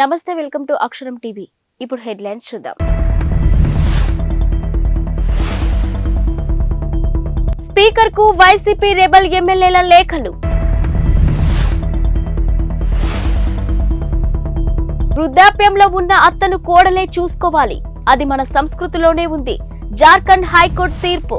నమస్తే, welcome to అక్షరం TV. ఇప్పుడు హెడ్లైన్స్ చూద్దాం. స్పీకర్ కు వైసీపీ రెబల్ ఎమ్మెల్యేల లేఖలు. వృద్ధాప్యంలో ఉన్న అత్తను కోడలే చూసుకోవాలి, అది మన సంస్కృతిలోనే ఉంది. జార్ఖండ్ హైకోర్టు తీర్పు.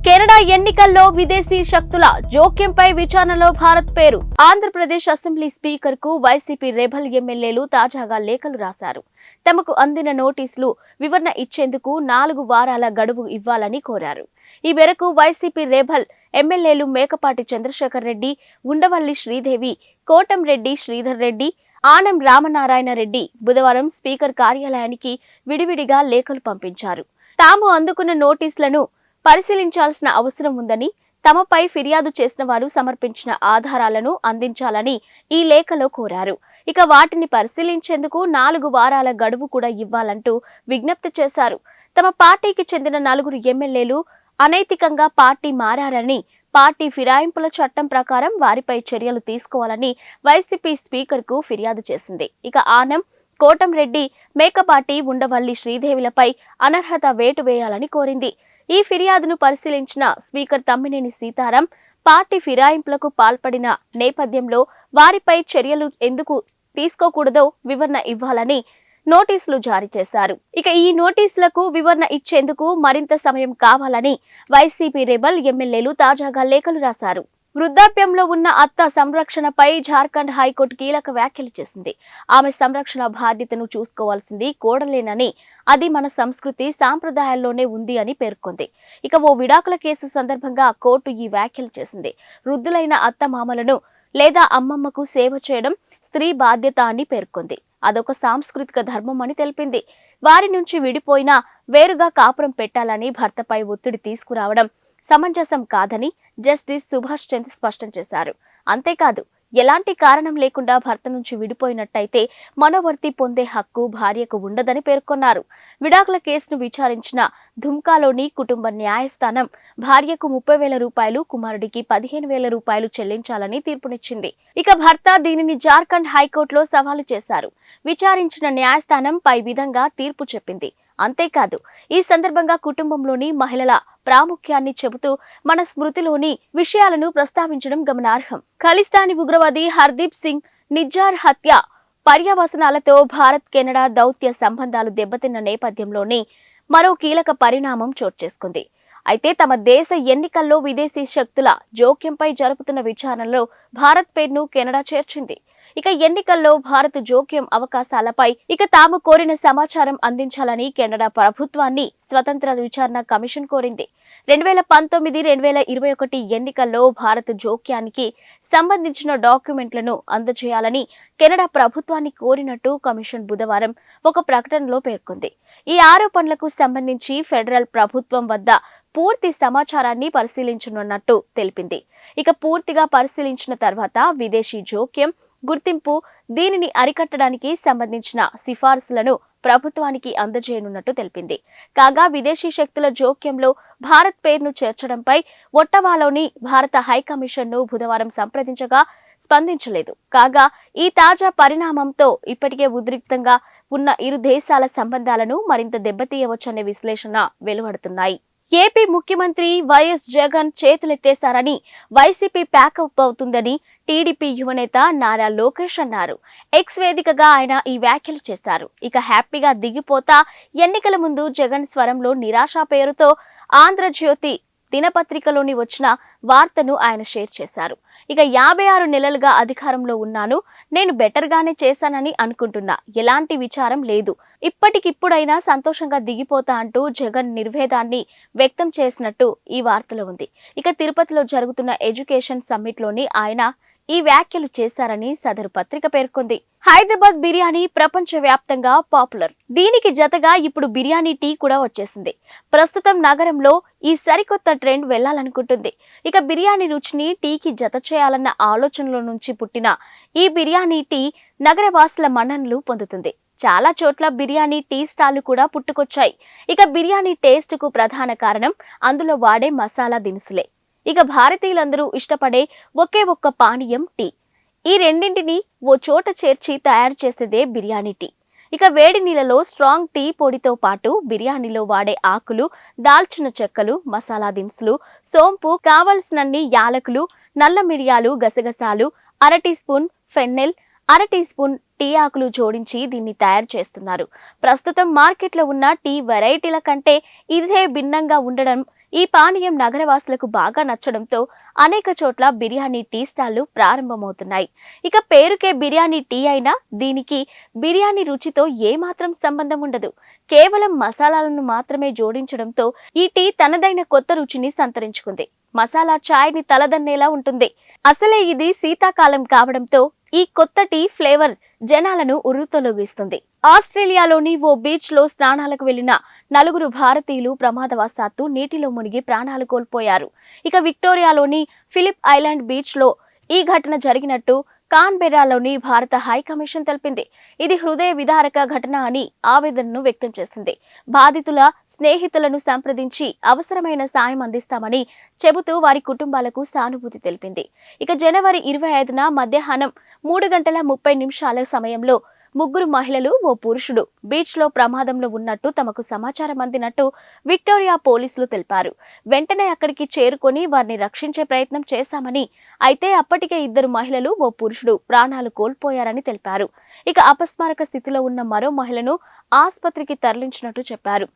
కెనడా ఎన్నికల్లో విదేశీ శక్తుల జోక్యంపై విచారణలో భారత్ పేరు. ఆంధ్రప్రదేశ్ అసెంబ్లీ స్పీకర్ కు వైసీపీ రెబల్ ఎమ్మెల్యేలు తాజాగా లేఖలు రాశారు. తమకు అందిన నోటీసులు వివరణ ఇచ్చేందుకు 4 వారాల గడువు ఇవ్వాలని కోరారు. ఈ మేరకు వైసీపీ రెబల్ ఎమ్మెల్యేలు మేకపాటి చంద్రశేఖర్ రెడ్డి, ఉండవల్లి శ్రీదేవి, కోటంరెడ్డి శ్రీధర్ రెడ్డి, ఆనం రామనారాయణ రెడ్డి బుధవారం స్పీకర్ కార్యాలయానికి విడివిడిగా లేఖలు పంపించారు. తాము అందుకున్న నోటీసులను పరిశీలించాల్సిన అవసరం ఉందని, తమపై ఫిర్యాదు చేసిన వారు సమర్పించిన ఆధారాలను అందించాలని ఈ లేఖలో కోరారు. ఇక వాటిని పరిశీలించేందుకు 4 వారాల గడువు కూడా ఇవ్వాలంటూ విజ్ఞప్తి చేశారు. తమ పార్టీకి చెందిన 4 ఎమ్మెల్యేలు అనైతికంగా పార్టీ మారారని, పార్టీ ఫిరాయింపుల చట్టం ప్రకారం వారిపై చర్యలు తీసుకోవాలని వైసీపీ స్పీకర్ కు ఫిర్యాదు చేసింది. ఇక ఆనం, కోటంరెడ్డి, మేకపాటి, ఉండవల్లి శ్రీదేవిలపై అనర్హత వేటు వేయాలని కోరింది. ఈ ఫిర్యాదును పరిశీలించిన స్పీకర్ తమ్మినేని సీతారాం, పార్టీ ఫిరాయింపులకు పాల్పడిన నేపథ్యంలో వారిపై చర్యలు ఎందుకు తీసుకోకూడదో వివరణ ఇవ్వాలని నోటీసులు జారీ చేశారు. ఇక ఈ నోటీసులకు వివరణ ఇచ్చేందుకు మరింత సమయం కావాలని వైసీపీ రెబల్ ఎమ్మెల్యేలు తాజాగా లేఖలు రాశారు. వృద్ధాప్యంలో ఉన్న అత్త సంరక్షణపై జార్ఖండ్ హైకోర్టు కీలక వ్యాఖ్యలు చేసింది. ఆమె సంరక్షణ బాధ్యతను చూసుకోవాల్సింది కోడలేనని, అది మన సంస్కృతి సాంప్రదాయాల్లోనే ఉంది అని పేర్కొంది. ఇక ఓ విడాకుల కేసు సందర్భంగా కోర్టు ఈ వ్యాఖ్యలు చేసింది. వృద్ధులైన అత్త మామలను లేదా అమ్మమ్మకు సేవ చేయడం స్త్రీ బాధ్యత అని పేర్కొంది. అదొక సాంస్కృతిక ధర్మం అని తెలిపింది. వారి నుంచి విడిపోయినా వేరుగా కాపురం పెట్టాలని భర్తపై ఒత్తిడి తీసుకురావడం సమంజసం కాదని జస్టిస్ సుభాష్ చంద్ర స్పష్టం చేశారు. అంతేకాదు, ఎలాంటి కారణం లేకుండా భర్త నుంచి విడిపోయినట్టయితే మనోవర్తి పొందే హక్కు భార్యకు ఉండదని పేర్కొన్నారు. విడాకుల కేసును విచారించిన ధుమ్కాలోని కుటుంబ న్యాయస్థానం భార్యకు 30,000 రూపాయలు, కుమారుడికి 15,000 రూపాయలు చెల్లించాలని తీర్పునిచ్చింది. ఇక భర్త దీనిని జార్ఖండ్ హైకోర్టులో సవాలు చేశారు. విచారించిన న్యాయస్థానం పై విధంగా తీర్పు చెప్పింది. అంతేకాదు, ఈ సందర్భంగా కుటుంబంలోని మహిళల ప్రాముఖ్యాన్ని చెబుతూ మన స్మృతిలోని విషయాలను ప్రస్తావించడం గమనార్హం. ఖలిస్తానీ ఉగ్రవాది హర్దీప్ సింగ్ నిజ్జార్ హత్య పర్యవసనాలతో భారత్ కెనడా దౌత్య సంబంధాలు దెబ్బతిన్న నేపథ్యంలోనే మరో కీలక పరిణామం చోటు చేసుకుంది. అయితే తమ దేశ ఎన్నికల్లో విదేశీ శక్తుల జోక్యంపై జరుపుతున్న విచారణలో భారత్ పేరును కెనడా చేర్చింది. ఇక ఎన్నికల్లో భారత్ జోక్యం అవకాశాలపై తాము కోరిన సమాచారం అందించాలని కెనడా ప్రభుత్వాన్ని స్వతంత్ర విచారణ కమిషన్ కోరింది. 2019-2021 ఎన్నికల్లో భారత్ జోక్యానికి సంబంధించిన డాక్యుమెంట్లను అందజేయాలని కెనడా ప్రభుత్వాన్ని కోరినట్టు కమిషన్ బుధవారం ఒక ప్రకటనలో పేర్కొంది. ఈ ఆరోపణలకు సంబంధించి ఫెడరల్ ప్రభుత్వం వద్ద పూర్తి సమాచారాన్ని పరిశీలించనున్నట్టు తెలిపింది. ఇక పూర్తిగా పరిశీలించిన తర్వాత విదేశీ జోక్యం గుర్తింపు, దీనిని అరికట్టడానికి సంబంధించిన సిఫార్సులను ప్రభుత్వానికి అందజేయనున్నట్టు తెలిపింది. కాగా విదేశీ శక్తుల జోక్యంలో భారత్ పేరును చేర్చడంపై ఒట్టవాలోని భారత హైకమిషన్ను బుధవారం సంప్రదించగా స్పందించలేదు. కాగా ఈ తాజా పరిణామంతో ఇప్పటికే ఉద్రిక్తంగా ఉన్న ఇరు దేశాల సంబంధాలను మరింత దెబ్బతీయవచ్చనే విశ్లేషణ వెలువడుతున్నాయి. ఏపీ ముఖ్యమంత్రి వైఎస్ జగన్ చేతులెత్తేశారని, వైసీపీ ప్యాకప్ అవుతుందని టీడీపీ యువనేత నారా లోకేష్ అన్నారు. ఎక్స్ వేదికగా ఆయన ఈ వ్యాఖ్యలు చేశారు. ఇక హ్యాపీగా దిగిపోతా ఎన్నికల ముందు జగన్ స్వరంలో నిరాశ పేరుతో ఆంధ్రజ్యోతి దినపత్రికలోని వచ్చిన వార్తను ఆయన షేర్ చేశారు. ఇక 56 నెలలుగా అధికారంలో ఉన్నాను, నేను బెటర్గానే చేశానని అనుకుంటున్నా, ఎలాంటి విచారం లేదు, ఇప్పటికిప్పుడైనా సంతోషంగా దిగిపోతా అంటూ జగన్ నిర్వేదాన్ని వ్యక్తం చేసినట్టు ఈ వార్తలో ఉంది. ఇక తిరుపతిలో జరుగుతున్న ఎడ్యుకేషన్ సమ్మిట్లోని ఆయన ఈ వ్యాఖ్యలు చేశారని సదరు పత్రిక పేర్కొంది. హైదరాబాద్ బిర్యానీ ప్రపంచ వ్యాప్తంగా పాపులర్. దీనికి జతగా ఇప్పుడు బిర్యానీ టీ కూడా వచ్చేసింది. ప్రస్తుతం నగరంలో ఈ సరికొత్త ట్రెండ్ వెళ్లాలనుకుంటుంది. ఇక బిర్యానీ రుచిని టీకి జత చేయాలన్న ఆలోచనలో నుంచి పుట్టిన ఈ బిర్యానీ టీ నగరవాసుల మన్ననలు పొందుతుంది. చాలా చోట్ల బిర్యానీ టీ స్టాళ్లు కూడా పుట్టుకొచ్చాయి. ఇక బిర్యానీ టేస్ట్ కు ప్రధాన కారణం అందులో వాడే మసాలా దినుసులే. ఇక భారతీయులందరూ ఇష్టపడే ఒకే ఒక్క పానీయం టీ. ఈ రెండింటిని ఓ చోట చేర్చి తయారు చేసేదే బిర్యానీ టీ. ఇక వేడి నీళ్ళలో స్ట్రాంగ్ టీ పొడితో పాటు బిర్యానీలో వాడే ఆకులు, దాల్చిన చెక్కలు, మసాలా దినుసులు, సోంపు, కావలసినన్ని యాలకులు, నల్ల మిరియాలు, గసగసాలు, అర టీ స్పూన్ ఫెన్నెల్, అర టీ స్పూన్ టీ ఆకులు జోడించి దీన్ని తయారు చేస్తున్నారు. ప్రస్తుతం మార్కెట్లో ఉన్న టీ వెరైటీల కంటే ఇదే భిన్నంగా ఉండడం ఈ పానీయం నగరవాసులకు బాగా నచ్చడంతో అనేక చోట్ల బిర్యానీ టీ స్టాళ్లు ప్రారంభమవుతున్నాయి. ఇక పేరుకే బిర్యానీ టీ అయినా దీనికి బిర్యానీ రుచితో ఏమాత్రం సంబంధం ఉండదు. కేవలం మసాలాలను మాత్రమే జోడించడంతో ఈ టీ తనదైన కొత్త రుచిని సంతరించుకుంది. మసాలా ఛాయ్ని తలదన్నేలా ఉంటుంది. అసలే ఇది శీతాకాలం కావడంతో ఈ కొత్త టీ ఫ్లేవర్ జనాలను ఉర్రూతలూగిస్తుంది. ఆస్ట్రేలియాలోని ఓ బీచ్ లో స్నానాలకు వెళ్లిన 4 భారతీయులు ప్రమాదవశాత్తు నీటిలో మునిగి ప్రాణాలు కోల్పోయారు. ఇక విక్టోరియాలోని ఫిలిప్ ఐలాండ్ బీచ్ లో ఈ ఘటన జరిగినట్టు కాన్బెర్రాలోని భారత హైకమిషన్ తెలిపింది. ఇది హృదయ విదారక ఘటన అని ఆవేదనను వ్యక్తం చేసింది. బాధితుల స్నేహితులను సంప్రదించి అవసరమైన సాయం అందిస్తామని చెబుతూ వారి కుటుంబాలకు సానుభూతి తెలిపింది. ఇక జనవరి 25న మధ్యాహ్నం 3:30 సమయంలో 3 మహిళలు, ఓ పురుషుడు బీచ్ లో ప్రమాదంలో ఉన్నట్టు తమకు సమాచారం అందినట్టు విక్టోరియా పోలీసులు తెలిపారు. వెంటనే అక్కడికి చేరుకొని వారిని రక్షించే ప్రయత్నం చేశామని, అయితే అప్పటికే 2 మహిళలు, ఓ పురుషుడు ప్రాణాలు కోల్పోయారని తెలిపారు. ఇక అపస్మారక స్థితిలో ఉన్న మరో మహిళను ఆసుపత్రికి తరలించినట్టు చెప్పారు.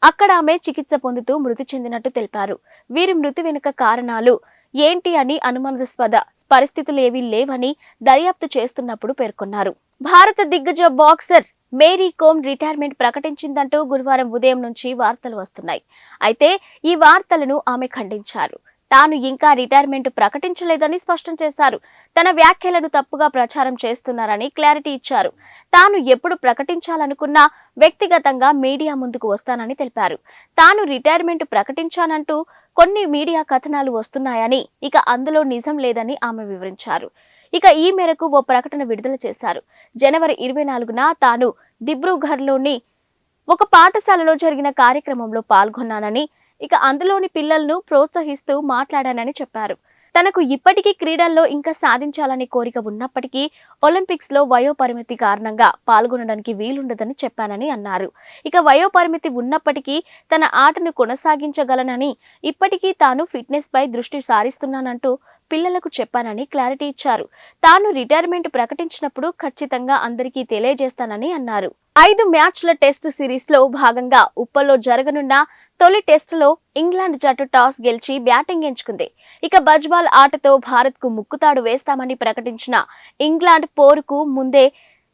అక్కడ ఆమె చికిత్స పొందుతూ మృతి చెందినట్టు తెలిపారు. వీరి మృతి వెనుక కారణాలు ఏంటి అని అనుమానాస్పద పరిస్థితులేవీ లేవని దర్యాప్తు చేస్తున్నప్పుడు పేర్కొన్నారు. భారత దిగ్గజ బాక్సర్ మేరీ కోమ్ రిటైర్మెంట్ ప్రకటించిందంటూ గురువారం ఉదయం నుంచి వార్తలు వస్తున్నాయి. అయితే ఈ వార్తలను ఆమె ఖండించారు. తాను ఇంకా రిటైర్మెంట్ ప్రకటించలేదని స్పష్టం చేశారు. తన వ్యాఖ్యలను తప్పుగా ప్రచారం చేస్తున్నారని క్లారిటీ ఇచ్చారు. తాను ఎప్పుడు ప్రకటించాలనుకున్నా వ్యక్తిగతంగా మీడియా ముందుకు వస్తానని తెలిపారు. తాను రిటైర్మెంట్ ప్రకటించానంటూ కొన్ని మీడియా కథనాలు వస్తున్నాయని, ఇక అందులో నిజం లేదని ఆమె వివరించారు. ఇక ఈ మేరకు ఓ ప్రకటన విడుదల చేశారు. జనవరి 24న తాను దిబ్రూఘర్లోని ఒక పాఠశాలలో జరిగిన కార్యక్రమంలో పాల్గొన్నానని, ఇక అందులోని పిల్లలను ప్రోత్సహిస్తూ మాట్లాడానని చెప్పారు. తనకు ఇప్పటికీ క్రీడల్లో ఇంకా సాధించాలనే కోరిక ఉన్నప్పటికీ ఒలింపిక్స్ లో వయోపరిమితి కారణంగా పాల్గొనడానికి వీలుండదని చెప్పానని అన్నారు. ఇక వయోపరిమితి ఉన్నప్పటికీ తన ఆటను కొనసాగించగలనని, ఇప్పటికీ తాను ఫిట్నెస్ పై దృష్టి సారిస్తున్నానంటూ పిల్లలకు చెప్పానని క్లారిటీ ఇచ్చారు. తాను రిటైర్మెంట్ ప్రకటించినప్పుడు ఖచ్చితంగా అందరికీ తెలియజేస్తానని అన్నారు. 5 మ్యాచ్ల టెస్టు సిరీస్ లో భాగంగా ఉప్పల్లో జరగనున్న తొలి టెస్టులో ఇంగ్లాండ్ జట్టు టాస్ గెలిచి బ్యాటింగ్ ఎంచుకుంది. ఇక బజ్బాల్ ఆటతో భారత్ కు ముక్కుతాడు వేస్తామని ప్రకటించిన ఇంగ్లాండ్ పోరుకు ముందే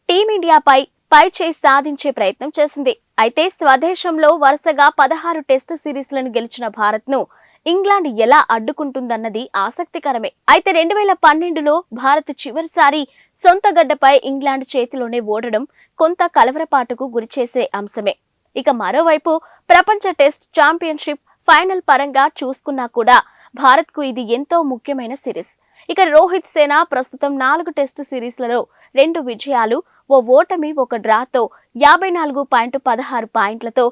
టీమిండియాపై పైచేయి సాధించే ప్రయత్నం చేసింది. అయితే స్వదేశంలో వరుసగా 16 టెస్టు సిరీస్లను గెలిచిన భారత్ ను ఇంగ్లాండ్ ఎలా అడ్డుకుంటుందన్నది ఆసక్తికరమే. అయితే 2012లో భారత్ చివరిసారి సొంత గడ్డపై ఇంగ్లాండ్ చేతిలోనే ఓడడం కొంత కలవరపాటుకు గురిచేసే అంశమే. ఇక మరోవైపు ప్రపంచ టెస్ట్ ఛాంపియన్షిప్ ఫైనల్ పరంగా చూసుకున్నా కూడా భారత్ కు ఇది ఎంతో ముఖ్యమైన సిరీస్. ఇక రోహిత్ సేన ప్రస్తుతం 4 టెస్టు సిరీస్లలో 2 విజయాలు, ఓ ఓటమి, 1 డ్రాతో 54.16 పాయింట్లతో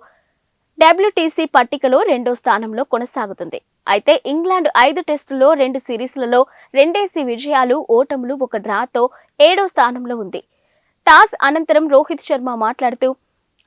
WTC పట్టికలో 2వ స్థానంలో కొనసాగుతుంది. అయితే ఇంగ్లాండ్ 5 టెస్టుల్లో 2 సిరీస్లలో 2 విజయాలు, ఓటములు, 1 డ్రాతో 7వ స్థానంలో ఉంది. టాస్ అనంతరం రోహిత్ శర్మ మాట్లాడుతూ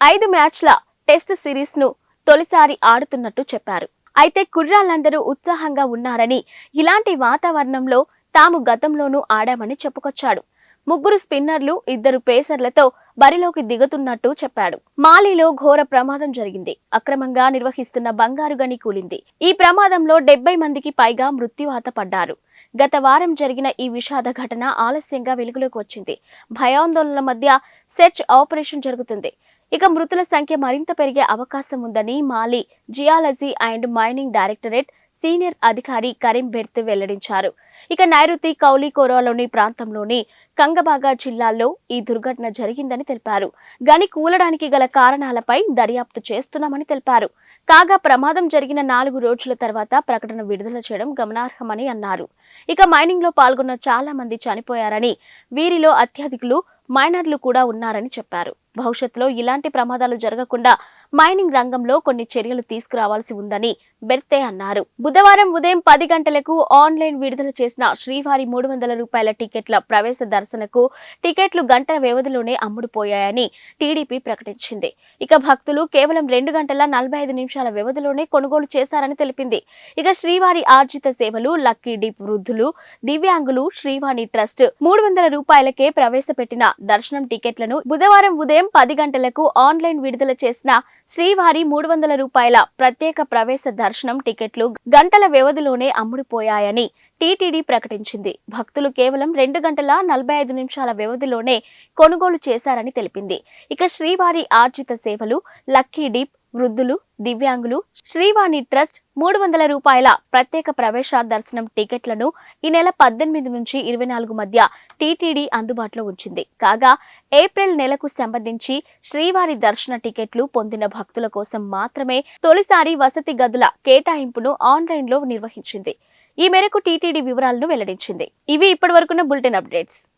5 మ్యాచ్ల టెస్ట్ సిరీస్ ను తొలిసారి ఆడుతున్నట్టు చెప్పారు. అయితే కుర్రాళ్ళందరూ ఉత్సాహంగా ఉన్నారని, ఇలాంటి వాతావరణంలో తాము గతంలోనూ ఆడామని చెప్పుకొచ్చాడు. 3 స్పిన్నర్లు, 2 పేసర్లతో బరిలోకి దిగుతున్నట్టు చెప్పాడు. మాలిలో ఘోర ప్రమాదం జరిగింది. అక్రమంగా నిర్వహిస్తున్న బంగారు గని కూలింది. ఈ ప్రమాదంలో 70 మందికి పైగా మృత్యువాత పడ్డారు. గత వారం జరిగిన ఈ విషాద ఘటన ఆలస్యంగా వెలుగులోకి వచ్చింది. భయాందోళనల మధ్య సెర్చ్ ఆపరేషన్ జరుగుతుంది. ఇక మృతుల సంఖ్య మరింత పెరిగే అవకాశం ఉందని మాలి geology and mining directorate senior అధికారి కరీం బెర్త్ వెల్లడించారు. ఇక నైరుతి కౌలికోరాలోని ప్రాంతంలోని కంగబాగా జిల్లాల్లో ఈ దుర్ఘటన జరిగిందని తెలిపారు. గని కూలడానికి గల కారణాలపై దర్యాప్తు చేస్తున్నామని తెలిపారు. కాగా ప్రమాదం జరిగిన 4 రోజుల తర్వాత ప్రకటన విడుదల చేయడం గమనార్హమని అన్నారు. ఇక మైనింగ్ లో పాల్గొన్న చాలా మంది చనిపోయారని, వీరిలో అత్యధికులు మైనర్లు కూడా ఉన్నారని చెప్పారు. భవిష్యత్తులో ఇలాంటి ప్రమాదాలు జరగకుండా మైనింగ్ రంగంలో కొన్ని చర్యలు తీసుకురావాల్సి ఉందని బెర్తే అన్నారు. బుధవారం ఉదయం 10 గంటలకు ఆన్లైన్ విడుదల చేసిన శ్రీవారి 300 రూపాయల టికెట్ల ప్రవేశ దర్శనకు టికెట్లు గంటల వ్యవధిలోనే అమ్ముడుపోయాయని టీడీపీ ప్రకటించింది. ఇక భక్తులు కేవలం 2 గంటల 45 నిమిషాల వ్యవధిలోనే కొనుగోలు చేశారని తెలిపింది. ఇక శ్రీవారి ఆర్జిత సేవలు, లక్కీ డిప్ వృద్ధులు, దివ్యాంగులు, శ్రీవాణి ట్రస్ట్ 300 రూపాయలకే ప్రవేశపెట్టిన దర్శనం టికెట్లను బుధవారం ఉదయం 10 గంటలకు ఆన్లైన్ విడుదల చేసిన శ్రీవారి 300 రూపాయల ప్రత్యేక ప్రవేశ దర్శనం టికెట్లు గంటల వ్యవధిలోనే అమ్ముడుపోయాయని టీటీడీ ప్రకటించింది. భక్తులు కేవలం 2 గంటల 45 నిమిషాల వ్యవధిలోనే కొనుగోలు చేశారని తెలిపింది. ఇక శ్రీవారి ఆర్జిత సేవలు, లక్కీ డిప్ వృద్ధులు, దివ్యాంగులు, శ్రీవాణి ట్రస్ట్ 300 రూపాయల ప్రత్యేక ప్రవేశ దర్శనం టికెట్లను ఈ నెల 18 నుంచి 24 మధ్య టీటీడీ అందుబాటులో ఉంచింది. కాగా ఏప్రిల్ నెలకు సంబంధించి శ్రీవారి దర్శన టికెట్లు పొందిన భక్తుల కోసం మాత్రమే తొలిసారి వసతి గదుల కేటాయింపును ఆన్లైన్లో నిర్వహించింది. ఈ మేరకు టీటీడీ వివరాలను వెల్లడించింది. ఇవి ఇప్పటివరకున్న బులెటిన్ అప్డేట్స్.